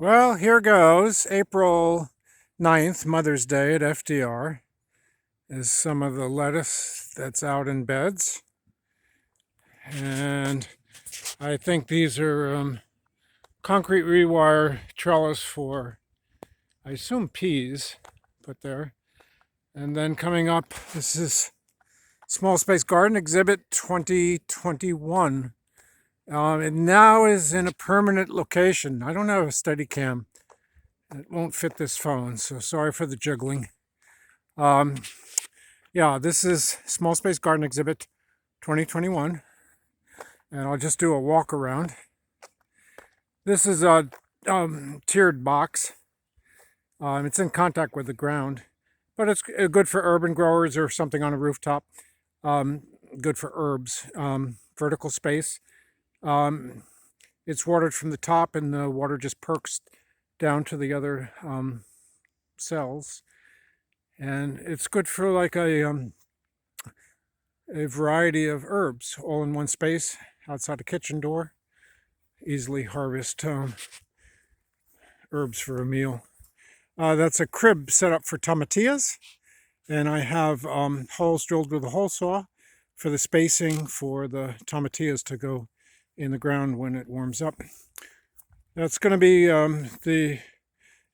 Well, here goes. April 9th, Mother's Day at FDR, is some of the lettuce that's out in beds. And I think these are concrete rewire trellis for, I assume, peas put there. And then coming up, this is Small Space Garden Exhibit 2021. It now is in a permanent location. I don't have a Steadicam. It won't fit this phone, so sorry for the jiggling. Yeah, this is Small Space Garden Exhibit 2021, and I'll just do a walk around. This is a tiered box. It's in contact with the ground, but it's good for urban growers or something on a rooftop. Good for herbs. Vertical space. It's watered from the top, and the water just perks down to the other cells. And it's good for like a variety of herbs all in one space outside the kitchen door. Easily harvest herbs for a meal. That's a crib set up for tomatillas, and I have holes drilled with a hole saw for the spacing for the tomatillas to go in the ground when it warms up. That's going to be the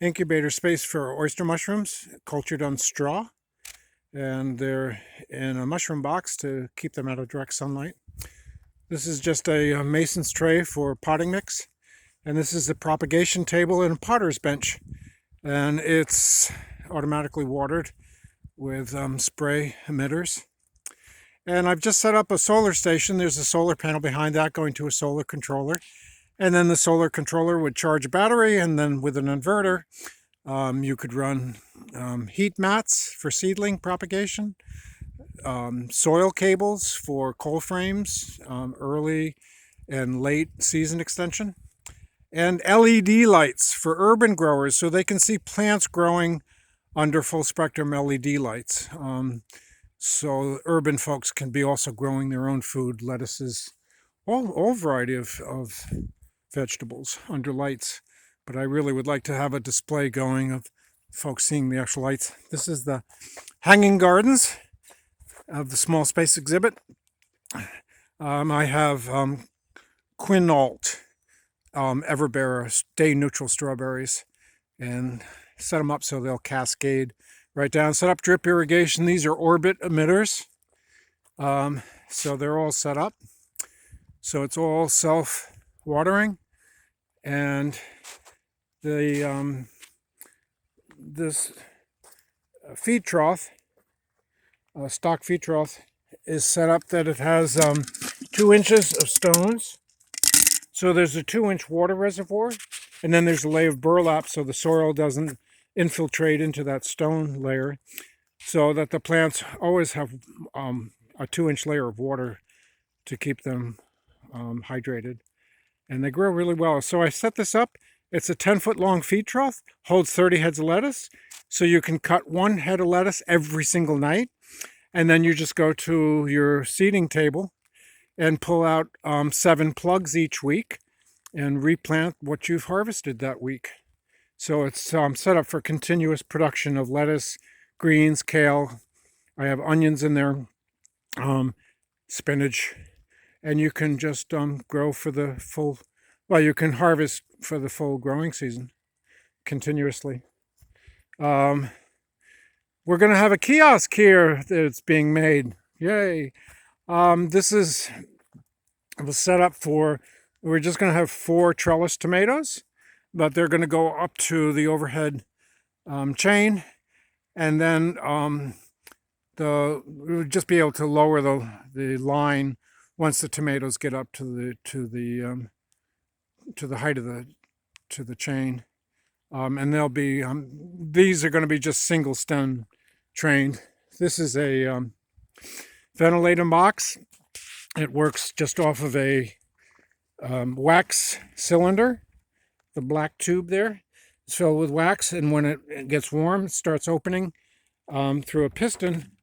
incubator space for oyster mushrooms cultured on straw, and they're in a mushroom box to keep them out of direct sunlight. This is just a mason's tray for potting mix, and this is the propagation table and a potter's bench, and it's automatically watered with spray emitters. And I've just set up a solar station. There's a solar panel behind that going to a solar controller. And then the solar controller would charge a battery, and then with an inverter, you could run heat mats for seedling propagation, soil cables for coal frames, early and late season extension, and LED lights for urban growers so they can see plants growing under full spectrum LED lights. So urban folks can be also growing their own food, lettuces, all variety of vegetables under lights. But I really would like to have a display going of folks seeing the actual lights. This is the hanging gardens of the Small Space exhibit. I have quinault everbearer day neutral strawberries, and set them up so they'll cascade right down. Set up drip irrigation. These are orbit emitters, so they're all set up. So it's all self-watering, and the this feed trough, stock feed trough, is set up that it has 2 inches of stones. So there's a 2-inch water reservoir, and then there's a layer of burlap so the soil doesn't infiltrate into that stone layer, so that the plants always have a 2-inch layer of water to keep them hydrated, and they grow really well. So I set this up. It's a 10-foot long feed trough, holds 30 heads of lettuce, so you can cut 1 head of lettuce every single night, and then you just go to your seeding table and pull out 7 plugs each week and replant what you've harvested that week. So it's set up for continuous production of lettuce, greens, kale. I have onions in there, spinach, and you can just grow for the full, well, you can harvest for the full growing season continuously. We're going to have a kiosk here that's being made. Yay. This was set up for, we're just going to have 4 trellis tomatoes, but they're going to go up to the overhead chain, and then we'll just be able to lower the line once the tomatoes get up to the height of the chain. And they'll be these are going to be just single stem trained. This is a ventilator box. It works just off of a wax cylinder. The black tube there is filled with wax, and when it gets warm, it starts opening through a piston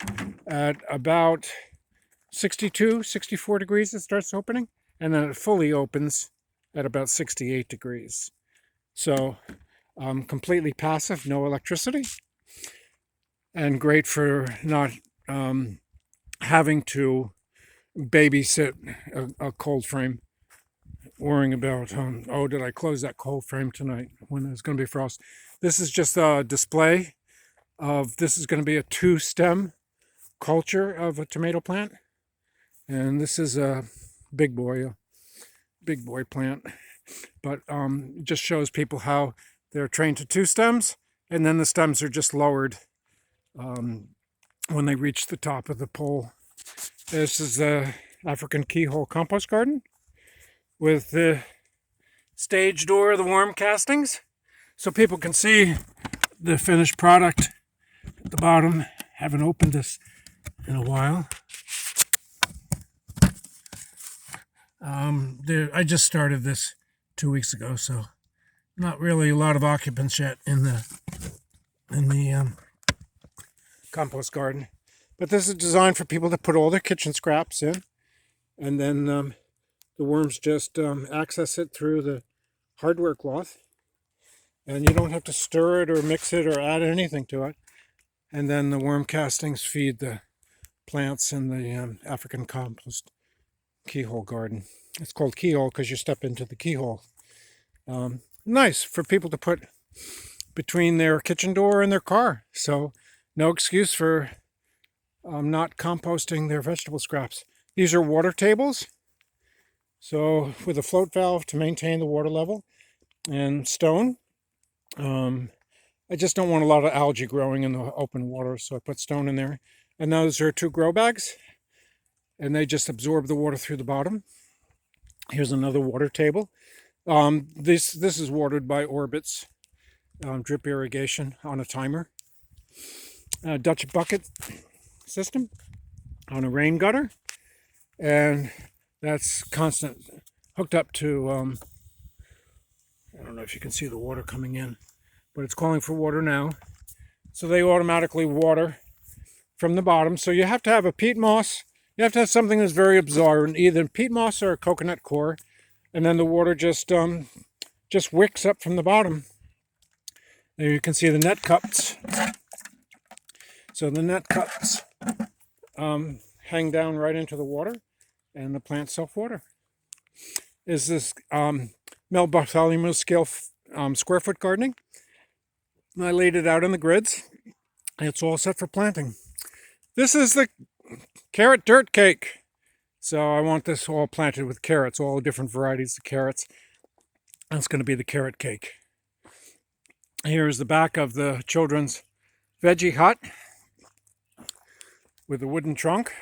at about 62, 64 degrees. It starts opening, and then it fully opens at about 68 degrees. So completely passive, no electricity, and great for not having to babysit a cold frame, worrying about, oh, did I close that cold frame tonight when there's going to be frost. This is just a display of, this is going to be a 2-stem culture of a tomato plant. And this is a big boy plant. But it just shows people how they're trained to 2 stems, and then the stems are just lowered when they reach the top of the pole. This is the African keyhole compost garden with the stage door of the worm castings, so people can see the finished product at the bottom. Haven't opened this in a while. I just started this 2 weeks ago, so not really a lot of occupants yet in the compost garden. But this is designed for people to put all their kitchen scraps in, and then the worms just access it through the hardware cloth, and you don't have to stir it or mix it or add anything to it. And then the worm castings feed the plants in the African compost keyhole garden. It's called keyhole because you step into the keyhole. Nice for people to put between their kitchen door and their car. So no excuse for not composting their vegetable scraps. These are water tables. So with a float valve to maintain the water level, and stone. I just don't want a lot of algae growing in the open water, so I put stone in there. And those are 2 grow bags, and they just absorb the water through the bottom. Here's another water table. This is watered by Orbit's drip irrigation on a timer. Dutch bucket system on a rain gutter, and that's constant, hooked up to, I don't know if you can see the water coming in, but it's calling for water now. So they automatically water from the bottom. So you have to have a peat moss. You have to have something that's very absorbent, either peat moss or a coconut coir, and then the water just wicks up from the bottom. There you can see the net cups. So the net cups hang down right into the water, and the plants self-water. Is this Mel Bartholomew scale square foot gardening. I laid it out in the grids. It's all set for planting. This is the carrot dirt cake. So I want this all planted with carrots, all different varieties of carrots. That's going to be the carrot cake. Here's the back of the children's veggie hut with a wooden trunk.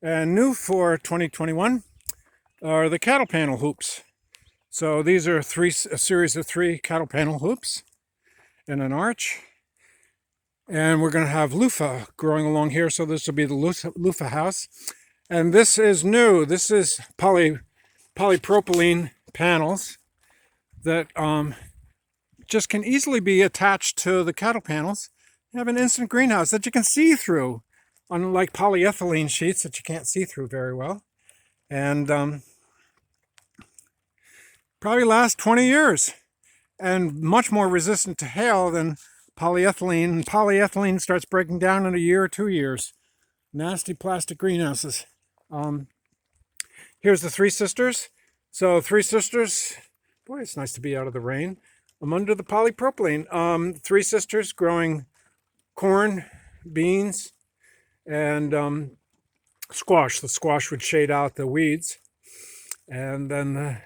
And new for 2021 are the cattle panel hoops. So these are a series of 3 cattle panel hoops and an arch. And we're going to have loofah growing along here, so this will be the loofah house. And this is new. This is polypropylene panels that just can easily be attached to the cattle panels. You have an instant greenhouse that you can see through, unlike polyethylene sheets that you can't see through very well. And probably last 20 years, and much more resistant to hail than polyethylene. And polyethylene starts breaking down in a year or 2 years. Nasty plastic greenhouses. Here's the 3 sisters. So 3 sisters, boy, it's nice to be out of the rain. I'm under the polypropylene. 3 sisters growing corn, beans, and squash. The squash would shade out the weeds. And then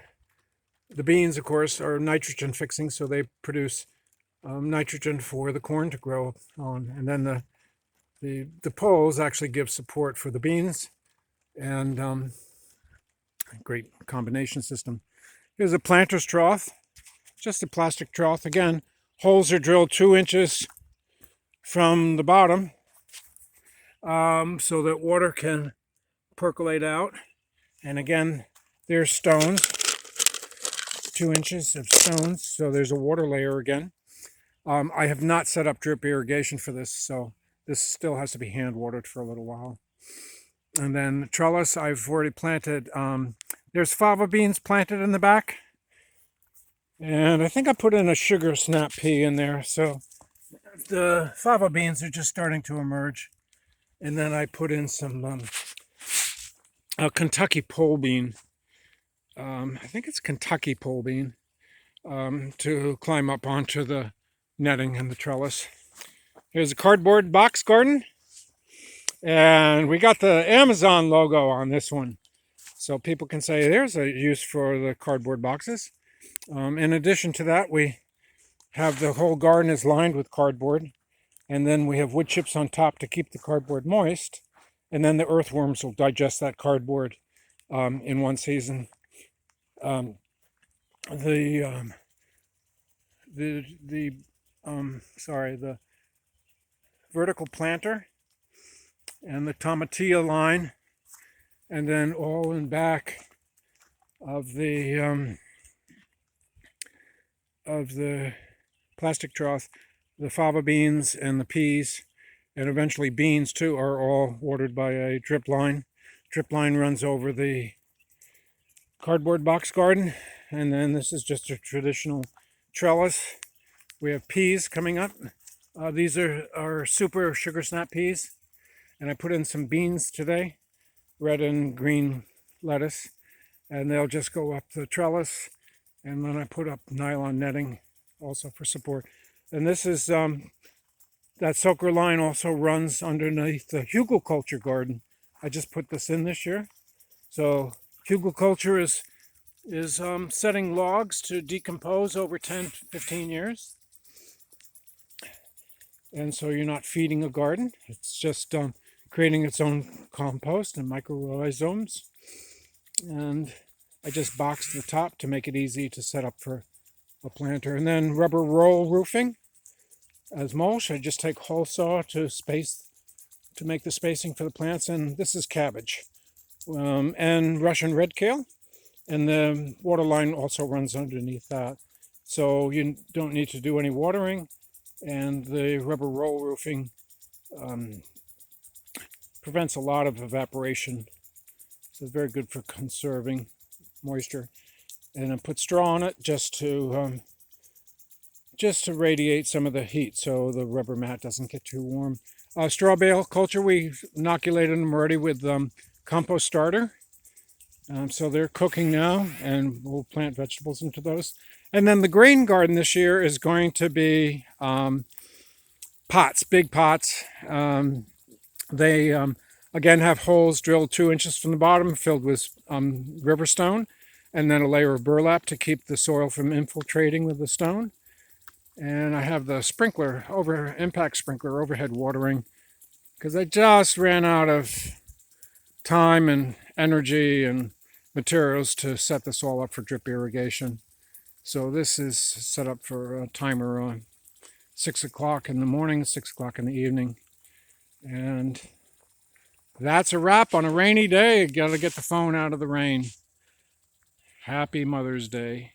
the beans, of course, are nitrogen fixing, so they produce nitrogen for the corn to grow on. And then the poles actually give support for the beans, and great combination system. Here's a planter's trough, just a plastic trough. Again, holes are drilled 2 inches from the bottom so that water can percolate out. And again, there's stones, 2 inches of stones, so there's a water layer again. I have not set up drip irrigation for this, so this still has to be hand watered for a little while. And then the trellis, I've already planted. There's fava beans planted in the back. And I think I put in a sugar snap pea in there. So the fava beans are just starting to emerge. And then I put in some a Kentucky pole bean. I think it's Kentucky pole bean to climb up onto the netting and the trellis. Here's a cardboard box garden. And we got the Amazon logo on this one. So people can say there's a use for the cardboard boxes. In addition to that, we have the whole garden is lined with cardboard. And then we have wood chips on top to keep the cardboard moist. And then the earthworms will digest that cardboard in one season. Um, the vertical planter and the tomatillo line, and then all in back of the plastic trough, the fava beans and the peas, and eventually beans too, are all watered by a drip line. Drip line runs over the cardboard box garden, and then this is just a traditional trellis. We have peas coming up. These are super sugar snap peas, and I put in some beans today, red and green lettuce, and they'll just go up the trellis. And then I put up nylon netting also for support. And this is that soaker line also runs underneath the hugelkultur garden. I just put this in this year. So hugelkultur is setting logs to decompose over 10 to 15 years. And so you're not feeding a garden. It's just creating its own compost and microrhizomes. And I just boxed the top to make it easy to set up for a planter. And then rubber roll roofing as mulch. I just take hole saw to make the spacing for the plants. And this is cabbage and Russian red kale. And the water line also runs underneath that. So you don't need to do any watering. And the rubber roll roofing prevents a lot of evaporation. So it's very good for conserving moisture. And I put straw on it just to radiate some of the heat so the rubber mat doesn't get too warm. Straw bale culture, we inoculated them already with compost starter. So they're cooking now, and we'll plant vegetables into those. And then the grain garden this year is going to be pots, big pots. They again have holes drilled 2 inches from the bottom, filled with river stone, and then a layer of burlap to keep the soil from infiltrating with the stone. And I have the sprinkler, impact sprinkler overhead watering, because I just ran out of time and energy and materials to set this all up for drip irrigation. So this is set up for a timer on 6 o'clock in the morning, 6 o'clock in the evening. And that's a wrap on a rainy day. Got to get the phone out of the rain. Happy Mother's Day.